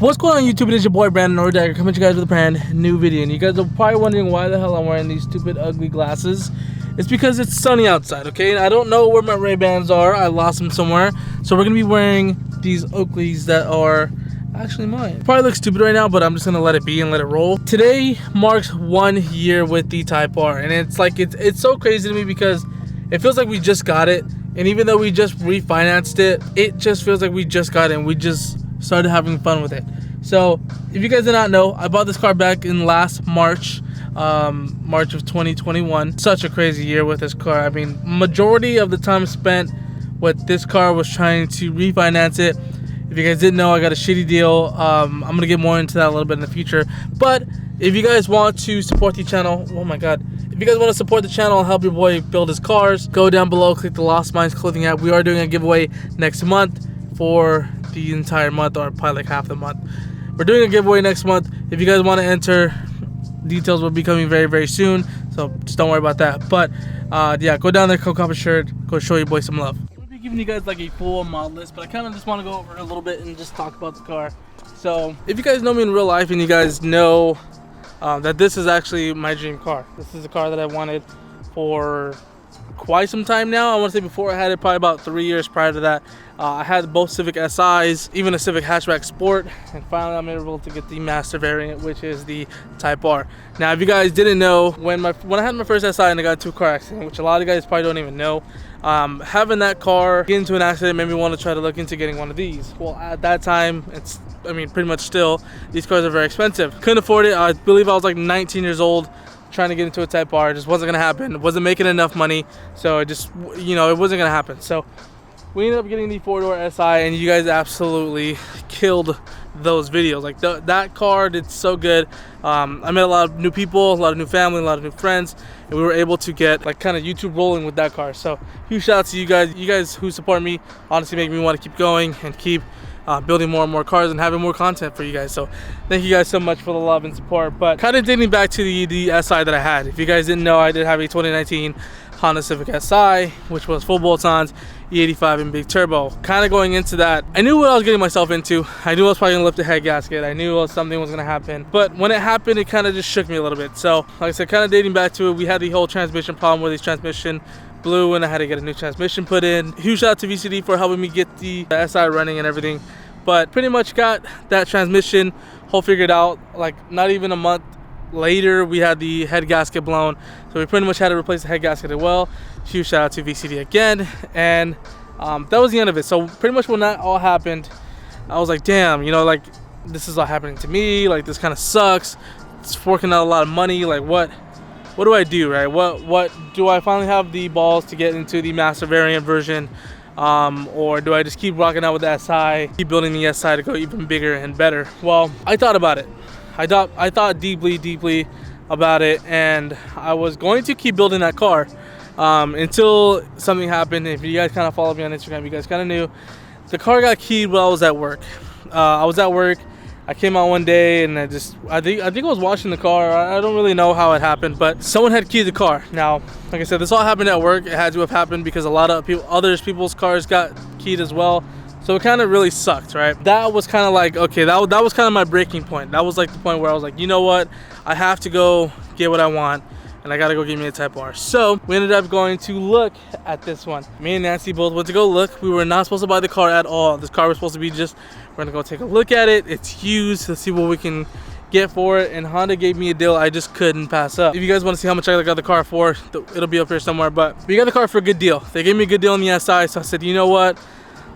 What's going on YouTube? It is your boy Brandon Nordagger coming to you guys with a brand new video. And you guys are probably wondering why the hell I'm wearing these stupid ugly glasses. It's because it's sunny outside, okay? And I don't know where my Ray-Bans are. I lost them somewhere. So we're going to be wearing these Oakleys that are actually mine. Probably look stupid right now, but I'm just going to let it be and let it roll. Today marks 1 year with the Type R. And it's like, it's so crazy to me because it feels like we just got it. And even though we just refinanced it, it just feels like we just got it and we just started having fun with it. So if you guys did not know, I bought this car back in last March of 2021. Such a crazy year with this car. I mean, majority of the time spent with this car was trying to refinance it. If you guys didn't know, I got a shitty deal. I'm gonna get more into that a little bit in the future. But if you guys want to support the channel, oh my god, if you guys want to support the channel and help your boy build his cars, go down below, click the Lost Minds clothing app. We are doing a giveaway next month for the entire month, or probably like half the month. We're doing a giveaway next month. If you guys want to enter, details will be coming very, very soon. So just don't worry about that. But yeah, go down there, go cop a shirt, go show your boy some love. I'm gonna be giving you guys like a full model list, but I kind of just want to go over a little bit and just talk about the car. So if you guys know me in real life and you guys know that this is actually my dream car. This is a car that I wanted for quite some time now. I want to say before I had it, probably about 3 years prior to that. I had both Civic SIs, even a Civic Hatchback Sport, and finally I'm able to get the master variant, which is the Type R. Now, if you guys didn't know, when I had my first SI and I got into a car accident, which a lot of you guys probably don't even know, having that car get into an accident made me want to try to look into getting one of these. Well, at that time, I mean, pretty much still, these cars are very expensive. Couldn't afford it. I believe I was like 19 years old. Trying to get into a Type R. It just wasn't gonna happen. It wasn't making enough money, so it just, you know, it wasn't gonna happen. So we ended up getting the 4-door SI, and you guys absolutely killed those videos. Like that car did so good. I met a lot of new people, a lot of new family, a lot of new friends, and we were able to get like kind of YouTube rolling with that car. So huge shout out to you guys. You guys who support me honestly make me want to keep going and keep building more and more cars and having more content for you guys. So thank you guys so much for the love and support. But kind of dating back to the SI that I had. If you guys didn't know, I did have a 2019 Honda Civic SI, which was full bolt-ons, E85 and big turbo. Kind of going into that, I knew what I was getting myself into. I knew I was probably gonna lift the head gasket. I knew something was gonna happen. But when it happened, it kind of just shook me a little bit. So like I said, kind of dating back to it, we had the whole transmission problem where the transmission blew and I had to get a new transmission put in. Huge shout out to VCD for helping me get the SI running and everything. But pretty much got that transmission whole figured out. Like not even a month later, we had the head gasket blown. So we pretty much had to replace the head gasket as well. Huge shout out to VCD again. And that was the end of it. So pretty much when that all happened, I was like, damn, you know, like this is all happening to me. Like this kind of sucks. It's forking out a lot of money. Like what do I do, right? What do I finally have the balls to get into the master variant version? Or do I just keep rocking out with the SI, keep building the SI to go even bigger and better? Well, I thought about it. I thought deeply about it, and I was going to keep building that car until something happened. If you guys kind of follow me on Instagram, you guys kind of knew the car got keyed while I was at work. I came out one day and I think I was washing the car. I don't really know how it happened, but someone had keyed the car. Now, like I said, this all happened at work. It had to have happened because a lot of people's cars got keyed as well. So it kind of really sucked, right? That was kind of like, okay, that was kind of my breaking point. That was like the point where I was like, you know what? I have to go get what I want, and I gotta go get me a Type R. So we ended up going to look at this one. Me and Nancy both went to go look. We were not supposed to buy the car at all. This car was supposed to be just, we're gonna go take a look at it. It's used. Let's see what we can get for it. And Honda gave me a deal I just couldn't pass up. If you guys want to see how much I got the car for, it'll be up here somewhere. But we got the car for a good deal. They gave me a good deal on the SI. So I said, you know what?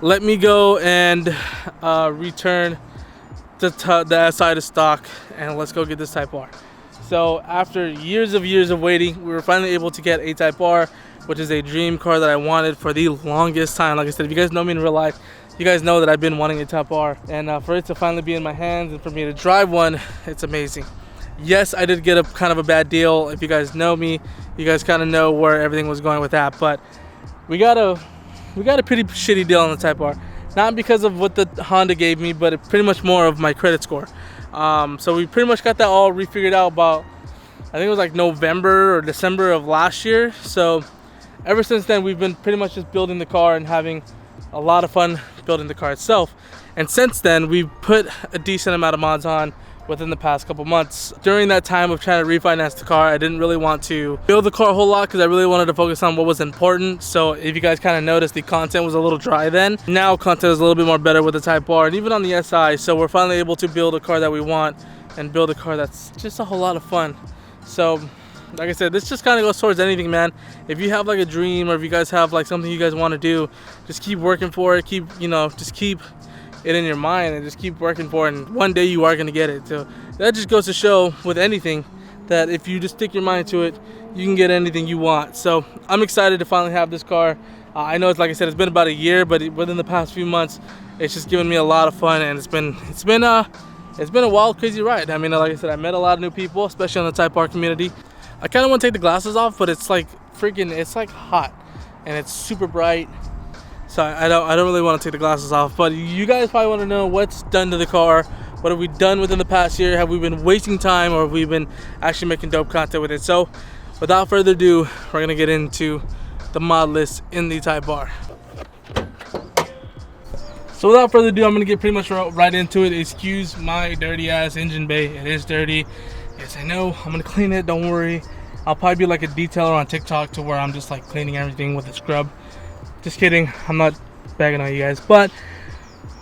Let me go and return the SI to stock, and let's go get this Type R. So after years of waiting, we were finally able to get a Type R, which is a dream car that I wanted for the longest time. Like I said, if you guys know me in real life, you guys know that I've been wanting a Type R, and for it to finally be in my hands and for me to drive one, it's amazing. Yes, I did get a kind of a bad deal. If you guys know me, you guys kind of know where everything was going with that, but we got a pretty shitty deal on the Type R. Not because of what the Honda gave me, but pretty much more of my credit score. So we pretty much got that all refigured out about, I think it was like November or December of last year. So ever since then, we've been pretty much just building the car and having a lot of fun building the car itself. And since then, we've put a decent amount of mods on within the past couple months. During that time of trying to refinance the car, I didn't really want to build the car a whole lot because I really wanted to focus on what was important. So if you guys kind of noticed, the content was a little dry then. Now content is a little bit more better with the Type R and even on the SI. So we're finally able to build a car that we want and build a car that's just a whole lot of fun. So like I said, this just kind of goes towards anything, man. If you have like a dream, or if you guys have like something you guys want to do, just keep working for it. Keep, you know, just keep it in your mind and just keep working for it, and one day you are going to get it. So that just goes to show with anything that if you just stick your mind to it, you can get anything you want. So I'm excited to finally have this car. I know it's, like I said, it's been about a year, but within the past few months, it's just given me a lot of fun, and it's been a wild, crazy ride. I mean, like I said, I met a lot of new people, especially in the Type R community. I kind of want to take the glasses off, but it's like freaking, it's like hot and it's super bright. So I don't really want to take the glasses off. But you guys probably want to know what's done to the car. What have we done within the past year? Have we been wasting time, or have we been actually making dope content with it? So without further ado, we're going to get into the mod list in the Type R. So without further ado, I'm going to get pretty much right into it. Excuse my dirty ass engine bay. It is dirty. Yes, I know. I'm going to clean it. Don't worry. I'll probably be like a detailer on TikTok to where I'm just like cleaning everything with a scrub. Just kidding. I'm not bagging on you guys. But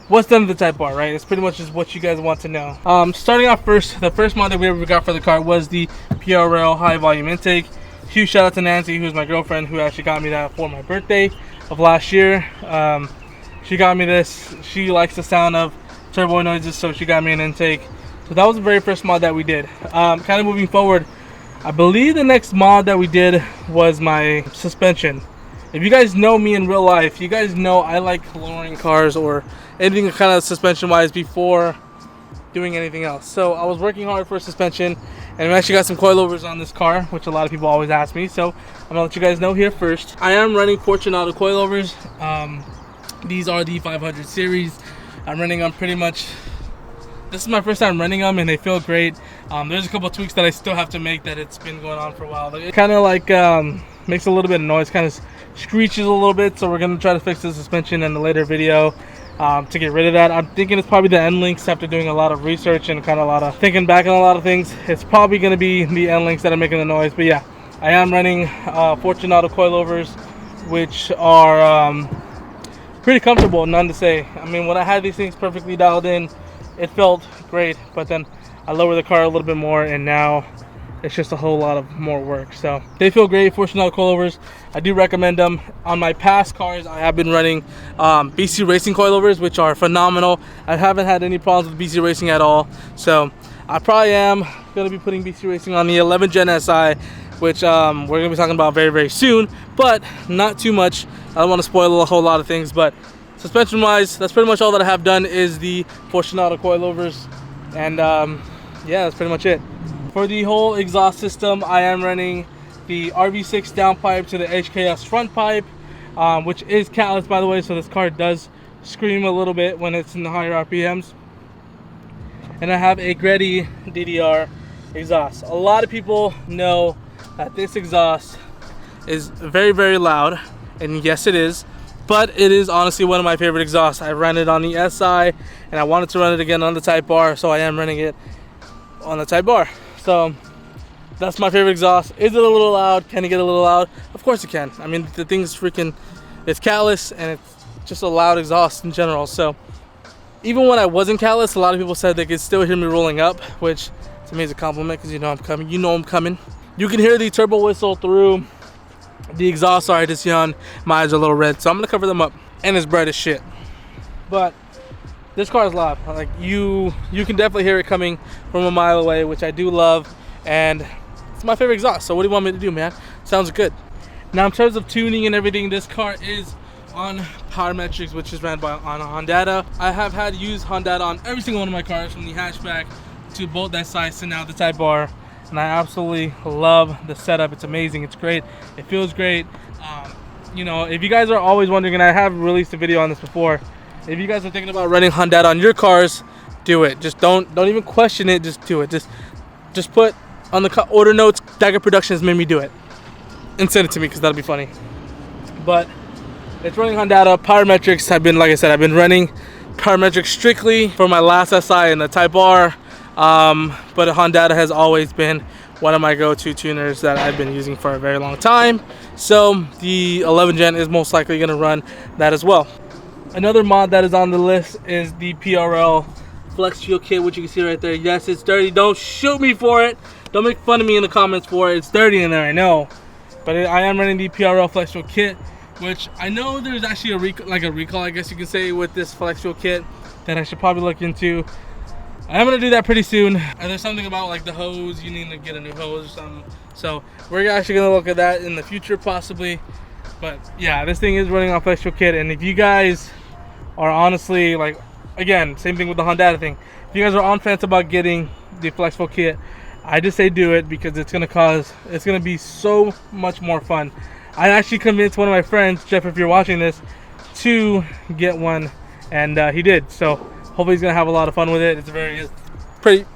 what's done to the Type R, right? It's pretty much just what you guys want to know. Starting off first, the first mod that we ever got for the car was the PRL high volume intake. Huge shout out to Nancy, who's my girlfriend, who actually got me that for my birthday of last year. She got me this. She likes the sound of turbo noises, so she got me an intake. So that was the very first mod that we did. Kind of moving forward, I believe the next mod that we did was my suspension. If you guys know me in real life, you guys know I like lowering cars or anything kind of suspension wise before doing anything else. So I was working hard for suspension, and we actually got some coilovers on this car, which a lot of people always ask me. So I'm gonna let you guys know here first. I am running Fortunato coilovers. These are the 500 series. I'm running them pretty much. This is my first time running them, and they feel great. There's a couple of tweaks that I still have to make that it's been going on for a while. It kind of like makes a little bit of noise, kind of screeches a little bit, so we're going to try to fix the suspension in a later video to get rid of that. I'm thinking it's probably the end links. After doing a lot of research and kind of a lot of thinking back on a lot of things, it's probably going to be the end links that are making the noise. But yeah, I am running Fortunato coilovers, which are pretty comfortable, none to say. I mean, when I had these things perfectly dialed in, it felt great, but then I lowered the car a little bit more, and now it's just a whole lot of more work. So they feel great. Fortunato coilovers, I do recommend them. On my past cars, I have been running BC Racing coilovers, which are phenomenal. I haven't had any problems with BC Racing at all. So I probably am going to be putting BC Racing on the 11 Gen SI, which we're going to be talking about very, very soon, but not too much. I don't want to spoil a whole lot of things, but suspension wise, that's pretty much all that I have done is the Fortunato coilovers. And yeah, that's pretty much it. For the whole exhaust system, I am running the RV6 downpipe to the HKS front pipe, which is catless, by the way, so this car does scream a little bit when it's in the higher RPMs. And I have a Greddy DDR exhaust. A lot of people know that this exhaust is very, very loud, and yes, it is. But it is honestly one of my favorite exhausts. I ran it on the SI, and I wanted to run it again on the Type R, so I am running it on the Type R. So that's my favorite exhaust. Is it a little loud? Can it get a little loud? Of course it can. I mean, the thing's freaking, it's catless, and it's just a loud exhaust in general. So even when I wasn't catless, a lot of people said they could still hear me rolling up, which to me is a compliment, because you know I'm coming. You know I'm coming. You can hear the turbo whistle through the exhaust. Sorry, just yawn. My eyes are a little red, so I'm gonna cover them up. And it's bright as shit. But this car is loud. Like you can definitely hear it coming from a mile away, which I do love, and it's my favorite exhaust. So what do you want me to do, man? Sounds good. Now in terms of tuning and everything, this car is on Parametrics, which is ran by on Hondata. I have had used Hondata on every single one of my cars, from the hatchback to both that size to now the Type R, and I absolutely love the setup. It's amazing. It's great. It feels great. You know, if you guys are always wondering, and I have released a video on this before, if you guys are thinking about running Hondata on your cars, do it. Just don't even question it. Just do it. Just put on the order notes, Dagger Productions made me do it, and send it to me, because that'll be funny. But it's running Hondata Parametrics. I've been, like I said, I've been running parametric strictly for my last SI and the Type R, but Honda has always been one of my go-to tuners that I've been using for a very long time. So the 11 Gen is most likely going to run that as well. Another mod that is on the list is the PRL Flex Fuel Kit, which you can see right there. Yes, it's dirty. Don't shoot me for it. Don't make fun of me in the comments for it. It's dirty in there, I know. But I am running the PRL Flex Fuel Kit, which I know there's actually a recall, I guess you can say, with this Flex Fuel Kit that I should probably look into. I'm gonna do that pretty soon. And there's something about like the hose, you need to get a new hose or something. So we're actually gonna look at that in the future possibly. But yeah, this thing is running on Flex Fuel Kit, and if you guys are honestly, like, again, same thing with the Honda thing, if you guys are on fence about getting the Flex Fuel Kit, I just say do it, because it's gonna be so much more fun. I actually convinced one of my friends, Jeff, if you're watching this, to get one, and he did. So hopefully he's gonna have a lot of fun with it. It's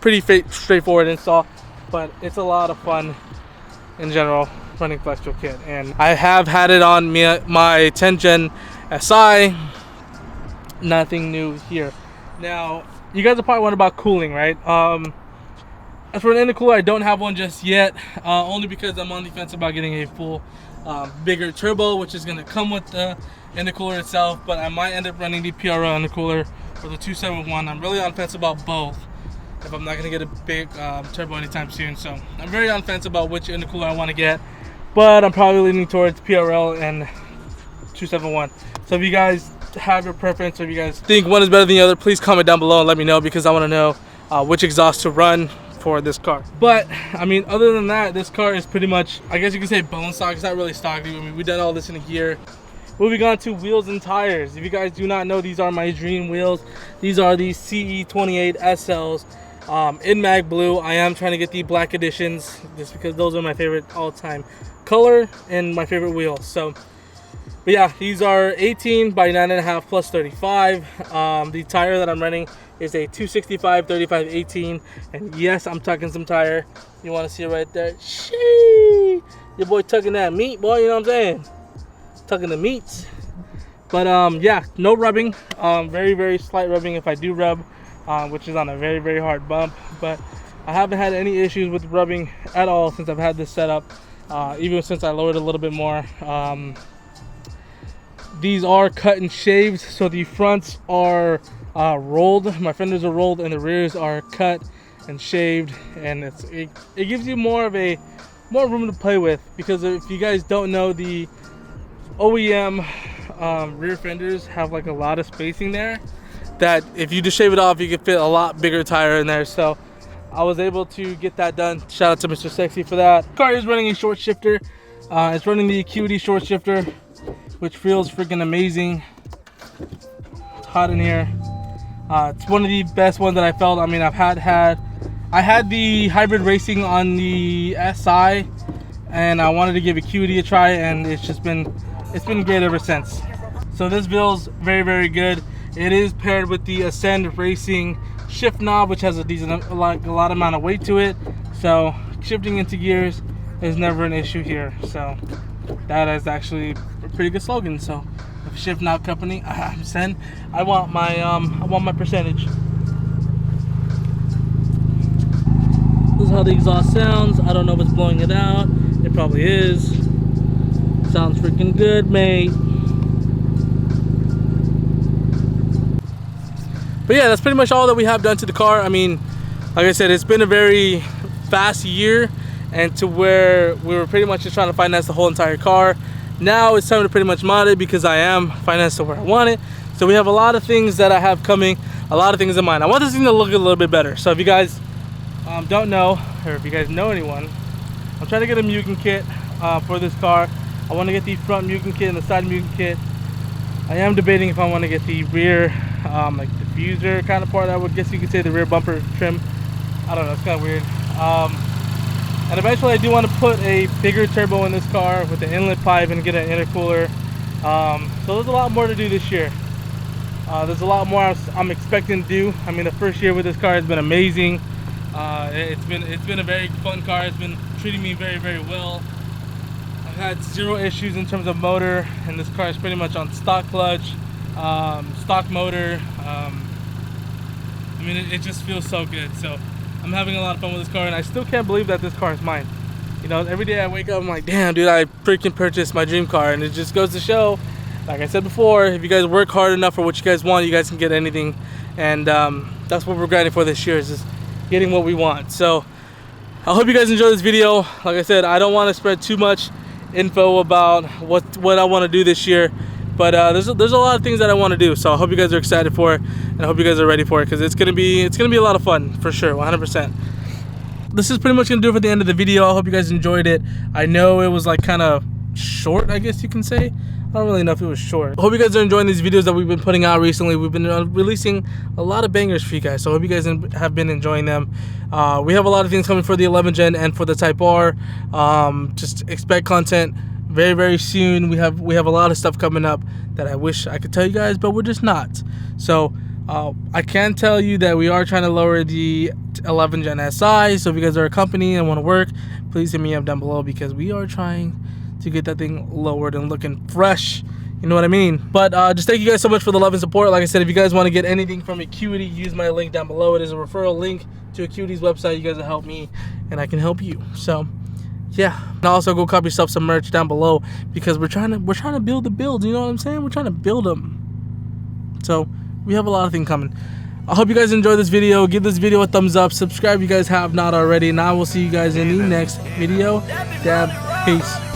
pretty straightforward install, but it's a lot of fun in general running Flex Fuel Kit. And I have had it on my 10 Gen SI. Nothing new here. Now you guys are probably wondering about cooling, right? As for an intercooler, I don't have one just yet, only because I'm on the fence about getting a full bigger turbo, which is going to come with the intercooler itself. But I might end up running the PRL intercooler for the 271. I'm really on fence about both, if I'm not going to get a big turbo anytime soon. So I'm very on fence about which intercooler I want to get, but I'm probably leaning towards PRL and 271. So if you guys have your preference, or if you guys think one is better than the other, please comment down below and let me know, because I want to know which exhaust to run for this car. But I mean, other than that, this car is pretty much, I guess you can say, bone stock. It's not really stock. I mean, we did all this in a year. Moving on to wheels and tires. If you guys do not know, these are my dream wheels. These are the CE28 SLs in mag blue. I am trying to get the black editions just because those are my favorite all-time color and my favorite wheels. So but yeah, these are 18 by 9.5 plus 35. The tire that I'm running is a 265 35 18, and yes, I'm tucking some tire. You want to see it right there? Shee! Your boy tucking that meat, boy. You know what I'm saying? Tucking the meats. But yeah, no rubbing. Very slight rubbing if I do rub, which is on a very hard bump. But I haven't had any issues with rubbing at all since I've had this set up. Even since I lowered a little bit more. These are cut and shaved, so the fronts are rolled, my fenders are rolled, and the rears are cut and shaved, and it gives you more room to play with, because if you guys don't know, the OEM rear fenders have like a lot of spacing there, that if you just shave it off, you can fit a lot bigger tire in there. So I was able to get that done. Shout out to Mr. Sexy for that. The car is running a short shifter. It's running the Acuity short shifter, which feels freaking amazing. It's hot in here. It's one of the best ones that I felt. I mean, I had the hybrid racing on the SI, and I wanted to give Acuity a try, and it's been great ever since. So this feels very good. It is paired with the Ascend Racing shift knob, which has a lot amount of weight to it. So shifting into gears is never an issue here. So that is actually a pretty good slogan. So if shift knob company, Ascend, I want my percentage. This is how the exhaust sounds. I don't know if it's blowing it out. It probably is. Sounds freaking good, mate. But yeah, that's pretty much all that we have done to the car. I mean, like I said, it's been a very fast year, and to where we were pretty much just trying to finance the whole entire car. Now it's time to pretty much mod it, because I am financed to where I want it. So we have a lot of things that I have coming, a lot of things in mind. I want this thing to look a little bit better. So if you guys don't know, or if you guys know anyone, I'm trying to get a Mugen kit for this car. I want to get the front Mugen kit and the side Mugen kit. I am debating if I want to get the rear like diffuser kind of part. I would guess you could say the rear bumper trim. I don't know, it's kind of weird. And eventually I do want to put a bigger turbo in this car with the inlet pipe and get an intercooler. So there's a lot more to do this year. There's a lot more I'm expecting to do. I mean, the first year with this car has been amazing. It's been a very fun car. It's been treating me very well. I've had zero issues in terms of motor, and this car is pretty much on stock clutch. stock motor. I mean, it just feels so good. So I'm having a lot of fun with this car, and I still can't believe that this car is mine. You know, every day I wake up, I'm like, damn, dude, I freaking purchased my dream car. And it just goes to show, like I said before, if you guys work hard enough for what you guys want, you guys can get anything. And that's what we're grinding for this year, is just getting what we want. So I hope you guys enjoy this video. Like I said, I don't want to spread too much info about what I want to do this year. But there's a lot of things that I want to do. So I hope you guys are excited for it. And I hope you guys are ready for it, because it's gonna be a lot of fun, for sure, 100%. This is pretty much gonna do it for the end of the video. I hope you guys enjoyed it. I know it was like kind of short, I guess you can say. I don't really know if it was short. I hope you guys are enjoying these videos that we've been putting out recently. We've been releasing a lot of bangers for you guys, so I hope you guys have been enjoying them. We have a lot of things coming for the 11 Gen and for the Type R. Just expect content very, very soon. We have a lot of stuff coming up that I wish I could tell you guys, but we're just not. So I can tell you that we are trying to lower the 11 Gen SI. So if you guys are a company and want to work, please hit me up down below, because we are trying to get that thing lowered and looking fresh. You know what I mean? But just thank you guys so much for the love and support. Like I said, if you guys want to get anything from Acuity, use my link down below. It is a referral link to Acuity's website. You guys will help me, and I can help you. So yeah, and also go copy yourself some merch down below, because we're trying to build the builds. You know what I'm saying? We're trying to build them. So we have a lot of things coming. I hope you guys enjoyed this video. Give this video a thumbs up. Subscribe if you guys have not already. And I will see you guys in the next video. Dab, peace.